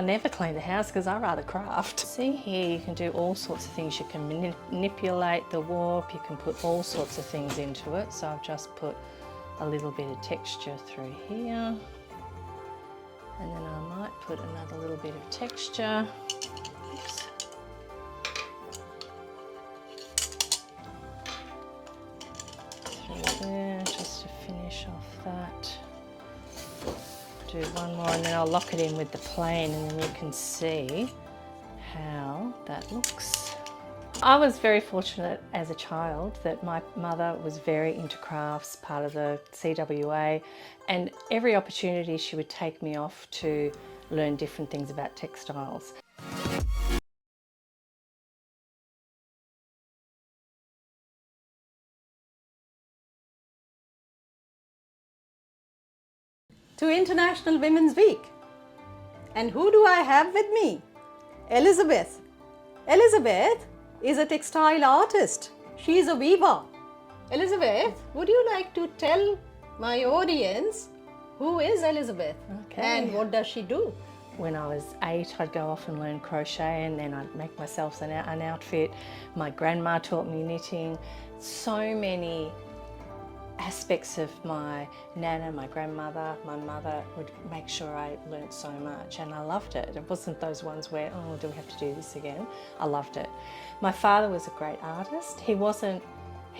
I never clean the house because I rather craft. See here, you can do all sorts of things. You can manipulate the warp, you can put all sorts of things into it. So I've just put a little bit of texture through here. And then I might put another little bit of texture. Oops. Through there, just to finish off that. Do one more and then I'll lock it in with the plain, and then you can see how that looks. I was very fortunate as a child that my mother was very into crafts, part of the CWA, and every opportunity she would take me off to learn different things about textiles. To International Women's Week. And who do I have with me? Elizabeth. Elizabeth is a textile artist. She is a weaver. Elizabeth, would you like to tell my audience who is Elizabeth? Okay. And what does she do? When I was 8, I'd go off and learn crochet, and then I'd make myself an outfit. My grandma taught me knitting. So many aspects of my nana, my grandmother, my mother would make sure I learnt so much, and I loved it. It wasn't those ones where, oh, do we have to do this again? I loved it. My father was a great artist. He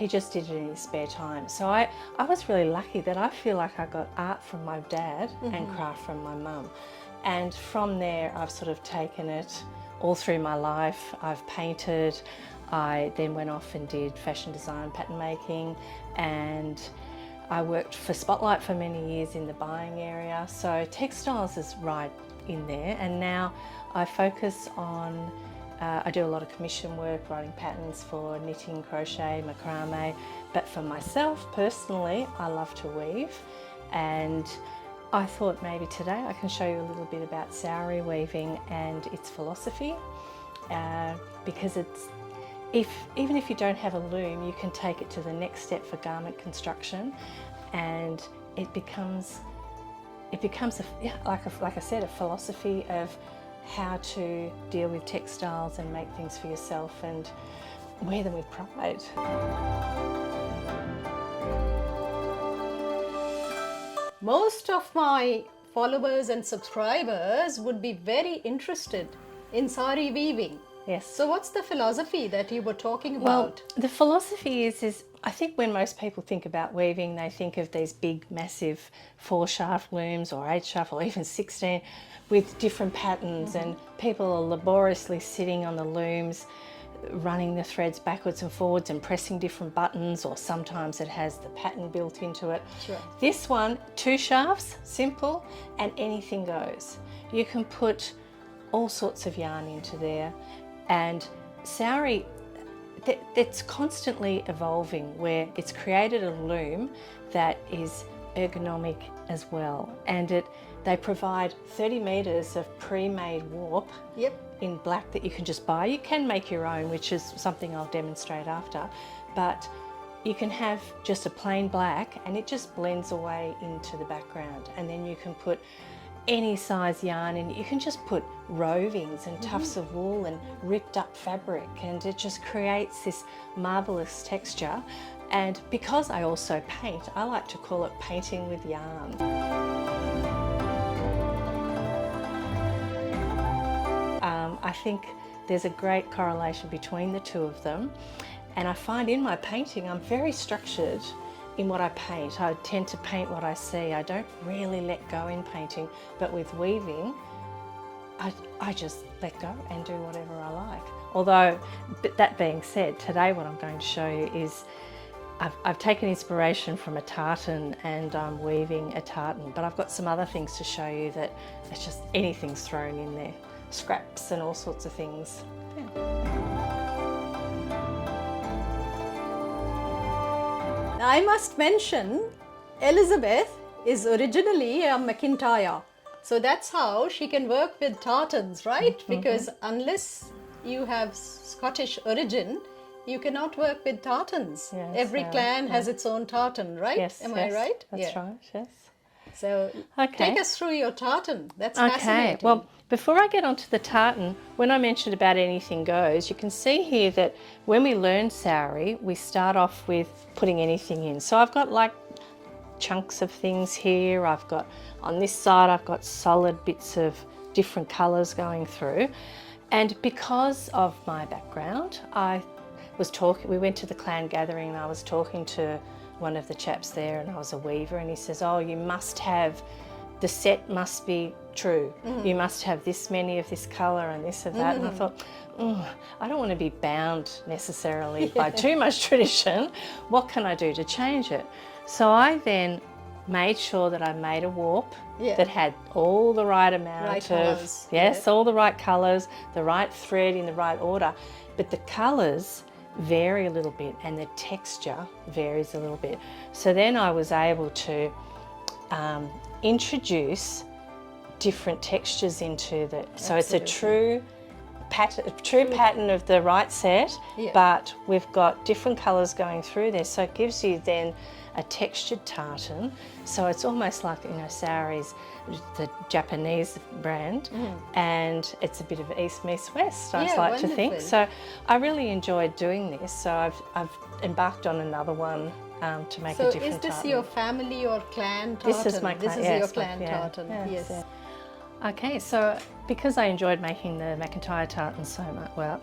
just did it in his spare time. So I was really lucky that I feel like I got art from my dad and craft from my mum. And from there, I've sort of taken it all through my life. I've painted. I then went off and did fashion design, pattern making, and I worked for Spotlight for many years in the buying area. So textiles is right in there, and now I focus on, I do a lot of commission work, writing patterns for knitting, crochet, macrame, but for myself personally, I love to weave, and I thought maybe today I can show you a little bit about Saori weaving and its philosophy, because even if you don't have a loom, you can take it to the next step for garment construction, and it becomes like I said, a philosophy of how to deal with textiles and make things for yourself and wear them with pride. Most of my followers and subscribers would be very interested in sari weaving. Yes. So what's the philosophy that you were talking about? Well, the philosophy is I think when most people think about weaving, they think of these big, massive 4-shaft looms or 8-shaft or even 16 with different patterns, and people are laboriously sitting on the looms, running the threads backwards and forwards and pressing different buttons, or sometimes it has the pattern built into it. Sure. This one, 2 shafts, simple, and anything goes. You can put all sorts of yarn into there, and Saori, it's constantly evolving, where it's created a loom that is ergonomic as well, and they provide 30 metres of pre-made warp. Yep. In black that you can just buy. You can make your own, which is something I'll demonstrate after, but you can have just a plain black and it just blends away into the background, and then you can put any size yarn in. You can just put rovings and tufts of wool and ripped up fabric, and it just creates this marvellous texture. And because I also paint, I like to call it painting with yarn. I think there's a great correlation between the two of them, and I find in my painting I'm very structured in what I paint. I tend to paint what I see. I don't really let go in painting, but with weaving I just let go and do whatever I like. Although, but that being said, today what I'm going to show you is I've taken inspiration from a tartan, and I'm weaving a tartan, but I've got some other things to show you that it's just anything's thrown in there. Scraps and all sorts of things. Yeah. I must mention, Elizabeth is originally a McIntyre. So that's how she can work with tartans, right? Because unless you have Scottish origin, you cannot work with tartans. Yes, Every clan has its own tartan, right? Yes, Am I right? That's right, yes. So Okay. take us through your tartan. That's Okay, fascinating. well, before I get onto the tartan, when I mentioned about anything goes, you can see here that when we learn Saori, we start off with putting anything in. So I've got like chunks of things here. I've got, on this side, I've got solid bits of different colours going through. And because of my background, we went to the clan gathering and I was talking to one of the chaps there, and I was a weaver, and he says, oh, you must have, the set must be true. You must have this many of this colour and this of that. And I thought, I don't want to be bound necessarily by too much tradition. What can I do to change it? So I then made sure that I made a warp that had all the right amount colours, all the right colours, the right thread in the right order. But the colours vary a little bit and the texture varies a little bit. So then I was able to introduce different textures into the, so it's a true pattern of the right set, but we've got different colours going through there. So it gives you then a textured tartan. So it's almost like, you know, Saori's the Japanese brand, and it's a bit of East meets West, I like to think. So I really enjoyed doing this. So I've embarked on another one to make a different tartan. So is this your family or clan tartan? This is my clan. This is your clan tartan. Yes. Yeah. Okay, so because I enjoyed making the McIntyre Tartan so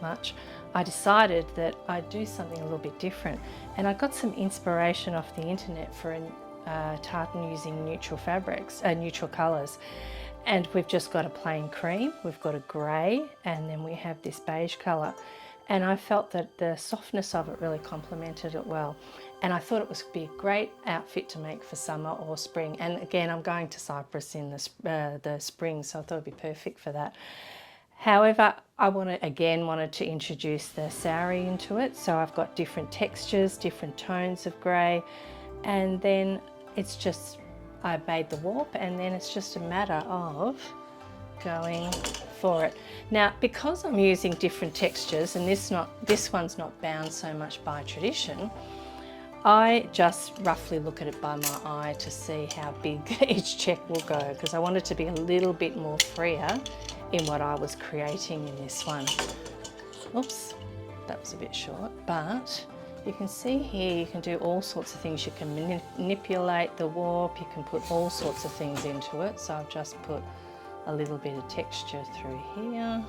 much, I decided that I'd do something a little bit different. And I got some inspiration off the internet for a tartan using neutral fabrics, neutral colours. And we've just got a plain cream, we've got a grey, and then we have this beige colour. And I felt that the softness of it really complemented it well. And I thought it would be a great outfit to make for summer or spring. And again, I'm going to Cyprus in the spring, so I thought it'd be perfect for that. However, I wanted to introduce the Saori into it. So I've got different textures, different tones of grey, and then it's just, I made the warp, and then it's just a matter of going for it. Now, because I'm using different textures, and this one's not bound so much by tradition, I just roughly look at it by my eye to see how big each check will go, because I wanted to be a little bit more freer in what I was creating in this one. Oops, that was a bit short, but you can see here you can do all sorts of things. You can manipulate the warp, you can put all sorts of things into it. So I've just put a little bit of texture through here,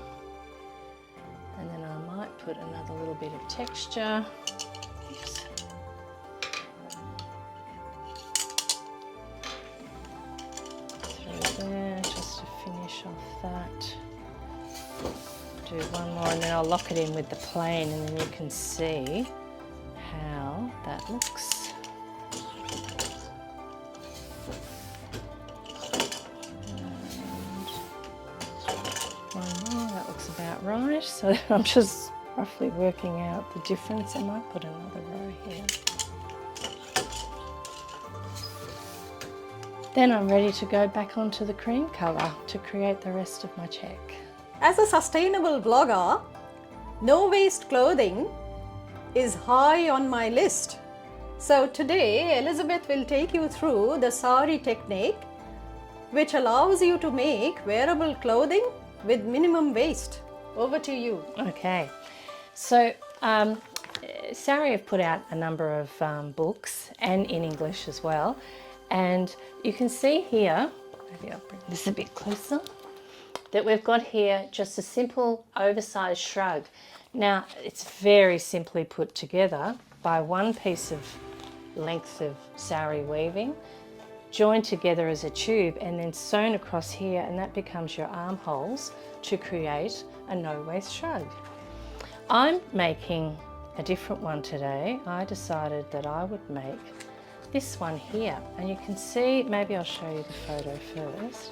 and then I might put another little bit of texture. Oops. Through there, just to finish off that. Do one more, and then I'll lock it in with the plain, and then you can see how that looks. That looks about right. So I'm just roughly working out the difference. I might put another row here. Then I'm ready to go back onto the cream colour to create the rest of my check. As a sustainable vlogger, no waste clothing is high on my list. So today Elizabeth will take you through the Saori technique, which allows you to make wearable clothing with minimum waste. Over to you. Okay, so Saori have put out a number of books, and in English as well, and you can see here, maybe I'll bring this a bit closer, that we've got here just a simple oversized shrug. Now it's very simply put together by one piece of length of Saori weaving, joined together as a tube and then sewn across here, and that becomes your armholes to create a no-waste shrug. I'm making a different one today. I decided that I would make this one here, and you can see, maybe I'll show you the photo first.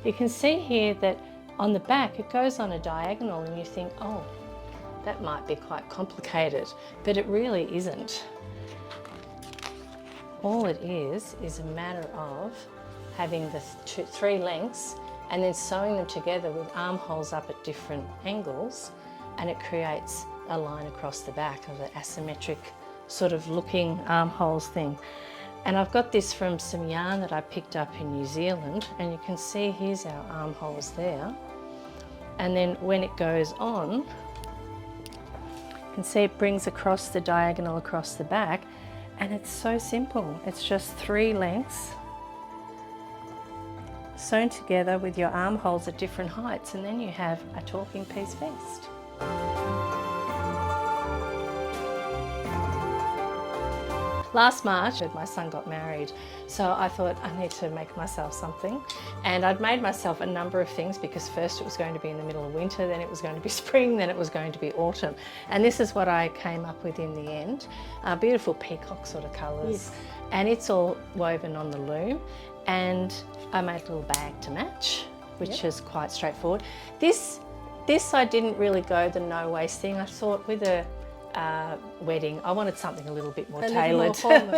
You can see here that on the back it goes on a diagonal, and you think, oh, that might be quite complicated, but it really isn't. All it is a matter of having the three lengths and then sewing them together with armholes up at different angles, and it creates a line across the back of the asymmetric sort of looking armholes thing. And I've got this from some yarn that I picked up in New Zealand, and you can see here's our armholes there. And then when it goes on, you can see it brings across the diagonal across the back, and it's so simple. It's just 3 lengths sewn together with your armholes at different heights, and then you have a talking piece vest. Last March, my son got married, so I thought I need to make myself something. And I'd made myself a number of things, because first it was going to be in the middle of winter, then it was going to be spring, then it was going to be autumn. And this is what I came up with in the end. Beautiful peacock sort of colours. Yes. And it's all woven on the loom. And I made a little bag to match, which is quite straightforward. This I didn't really go the no waist thing. I thought with a wedding, I wanted something a little bit more tailored.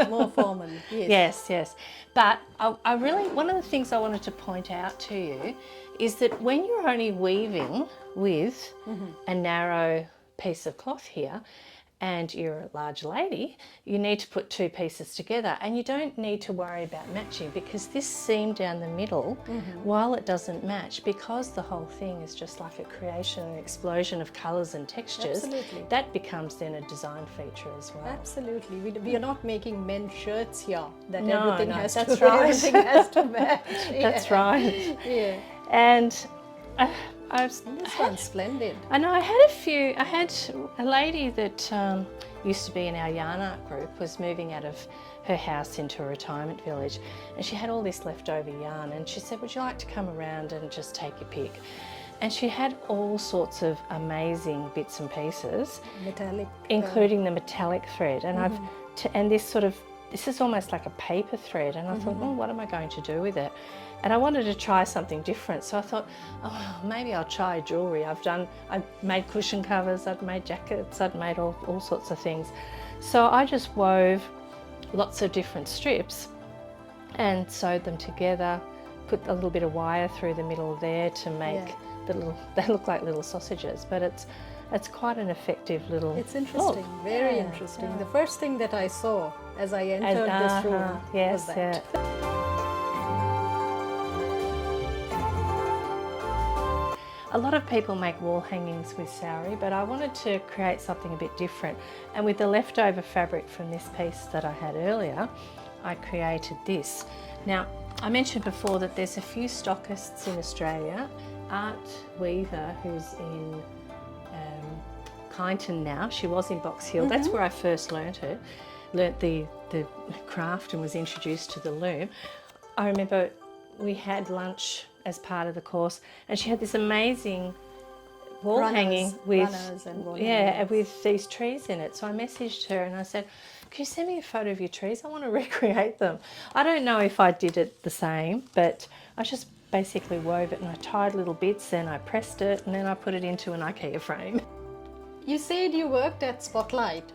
More formal, yes. Yes. But I really, one of the things I wanted to point out to you is that when you're only weaving with a narrow piece of cloth here, and you're a large lady, you need to put 2 pieces together, and you don't need to worry about matching, because this seam down the middle, while it doesn't match, because the whole thing is just like a creation, an explosion of colours and textures, that becomes then a design feature as well. Absolutely. We are not making men's shirts here, that No, everything has to everything has to match. That's right. Yeah. And This one's splendid. I know, I had a lady that used to be in our yarn art group, was moving out of her house into a retirement village, and she had all this leftover yarn, and she said, would you like to come around and just take your pick? And she had all sorts of amazing bits and pieces, Metallic, including the metallic thread, and and this is almost like a paper thread, and I thought, well, what am I going to do with it? And I wanted to try something different, so I thought, oh, maybe I'll try jewellery. I've made cushion covers, I've made jackets, I've made all sorts of things. So I just wove lots of different strips and sewed them together, put a little bit of wire through the middle there to make they look like little sausages, but it's quite an effective little It's interesting, very interesting. The first thing that I saw as I entered this room was that. A lot of people make wall hangings with Saori, but I wanted to create something a bit different. And with the leftover fabric from this piece that I had earlier, I created this. Now, I mentioned before that there's a few stockists in Australia. Art Weaver, who's in Kyneton now, she was in Box Hill. That's where I first learnt the craft and was introduced to the loom. I remember we had lunch as part of the course, and she had this amazing wall hanging with with these trees in it. So I messaged her and I said, can you send me a photo of your trees? I want to recreate them. I don't know if I did it the same, but I just basically wove it and I tied little bits, then I pressed it, and then I put it into an IKEA frame. You said you worked at Spotlight,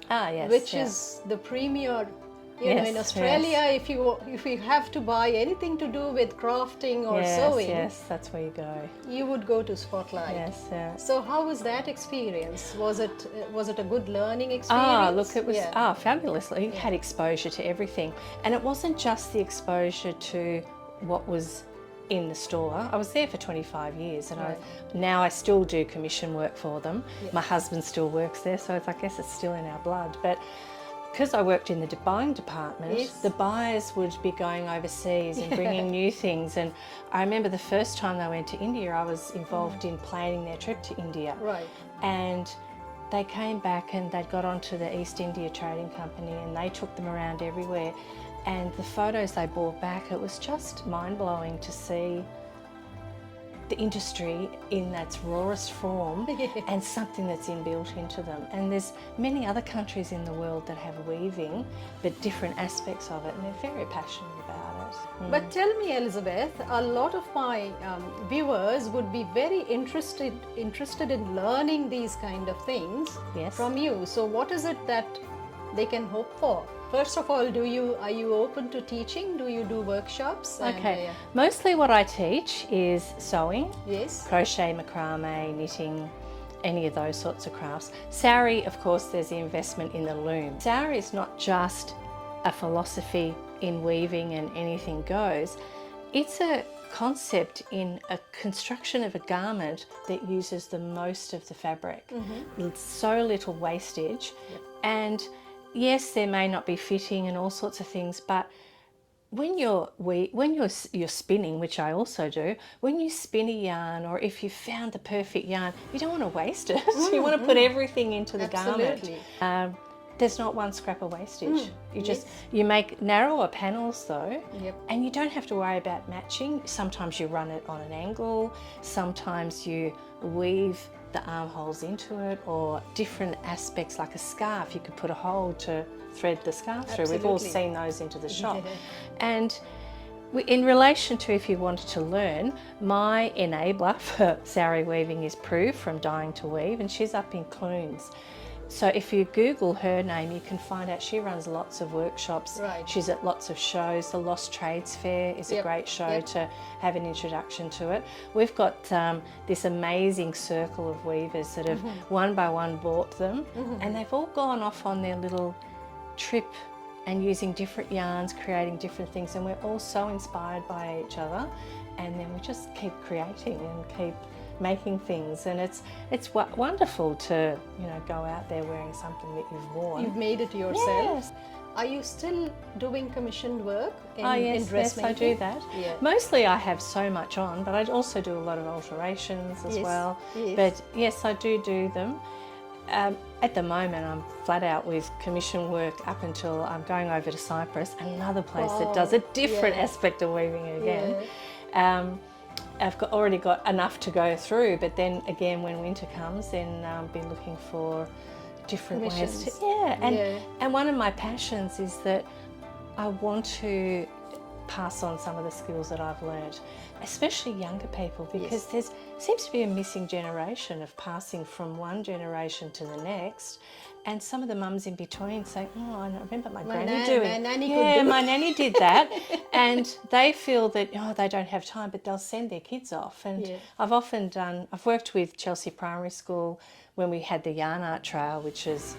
which is the premier. You know, in Australia, if you have to buy anything to do with crafting or sewing, that's where you go. You would go to Spotlight. So how was that experience? Was it a good learning experience? Oh, look, it was fabulously. You had exposure to everything, and it wasn't just the exposure to what was in the store. I was there for 25 years, and now I still do commission work for them. My husband still works there, so I guess it's still in our blood. But because I worked in the buying department, the buyers would be going overseas and bringing new things. And I remember the first time they went to India, I was involved in planning their trip to India. And they came back and they'd got onto the East India Trading Company, and they took them around everywhere. And the photos they brought back, it was just mind-blowing to see the industry in its rawest form and something that's inbuilt into them. And there's many other countries in the world that have weaving, but different aspects of it, and they're very passionate about it. But tell me, Elizabeth, a lot of my viewers would be very interested in learning these kind of things from you. So what is it that they can hope for? First of all, are you open to teaching? Do you do workshops? Okay, mostly what I teach is sewing, crochet, macrame, knitting, any of those sorts of crafts. Saori, of course, there's the investment in the loom. Saori is not just a philosophy in weaving and anything goes. It's a concept in a construction of a garment that uses the most of the fabric. With so little wastage. And yes, there may not be fitting and all sorts of things, but when you're spinning, which I also do, when you spin a yarn, or if you found the perfect yarn, you don't want to waste it. You want to put everything into the garment. There's not one scrap of wastage. You make narrower panels though, and you don't have to worry about matching. Sometimes you run it on an angle, sometimes you weave the armholes into it, or different aspects like a scarf. You could put a hole to thread the scarf through. We've all seen those into the shop. And in relation to if you wanted to learn, my enabler for Saori weaving is Prue from Dying to Weave, and she's up in Clunes. So if you Google her name, you can find out she runs lots of workshops. She's at lots of shows. The Lost Trades Fair is a great show to have an introduction to it. We've got this amazing circle of weavers that have one by one bought them, and they've all gone off on their little trip and using different yarns, creating different things, and we're all so inspired by each other, and then we just keep creating and keep making things, and it's wonderful to go out there wearing something that you've worn. You've made it yourself. Are you still doing commissioned work in dressmaking? Yes, I do that. Mostly I have so much on, but I also do a lot of alterations as well. But yes, I do them. At the moment I'm flat out with commission work up until I'm going over to Cyprus, another place that does a different aspect of weaving again. I've already got enough to go through, but then again when winter comes, then I'll be looking for different ways to, and one of my passions is that I want to pass on some of the skills that I've learned, especially younger people, because there seems to be a missing generation of passing from one generation to the next, and some of the mums in between saying, oh, I remember my granny doing it. My nanny did that. And they feel that, they don't have time, but they'll send their kids off. And I've worked with Chelsea Primary School when we had the Yarn Art Trail, which is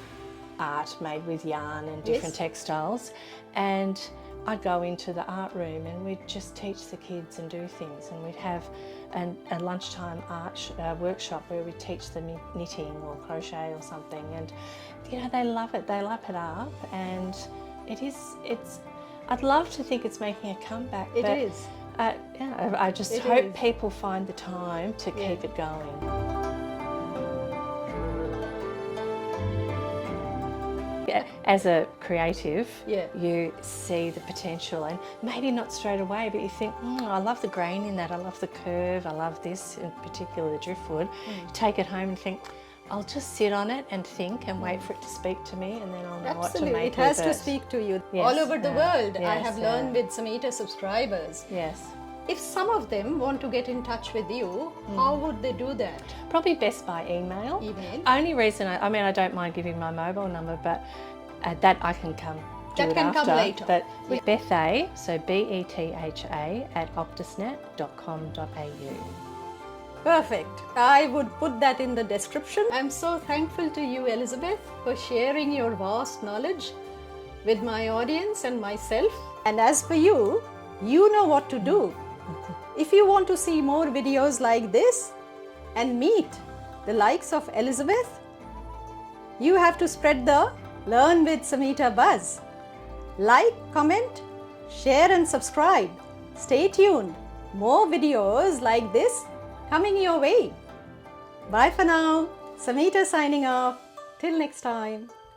art made with yarn and different textiles. And I'd go into the art room and we'd just teach the kids and do things, and we'd have a lunchtime art workshop where we'd teach them knitting or crochet or something, and they love it, they lap it up, and I'd love to think it's making a comeback. I just hope people find the time to keep it going. As a creative, you see the potential, and maybe not straight away, but you think, I love the grain in that, I love the curve, I love this, in particular the driftwood. You take it home and think, I'll just sit on it and think and wait for it to speak to me, and then I'll know what to make it has to speak to you. All over the world. I have learned with Samita subscribers. If some of them want to get in touch with you, how would they do that? Probably best by email. Only reason, I don't mind giving my mobile number, but that I can come do it after. That can come later. But with Betha, so BETHA @optusnet.com.au. Perfect. I would put that in the description. I'm so thankful to you, Elizabeth, for sharing your vast knowledge with my audience and myself. And as for you, you know what to do. If you want to see more videos like this and meet the likes of Elizabeth, you have to spread the Learn with Samita buzz. Like, comment, share and subscribe. Stay tuned. More videos like this coming your way. Bye for now. Samita signing off. Till next time.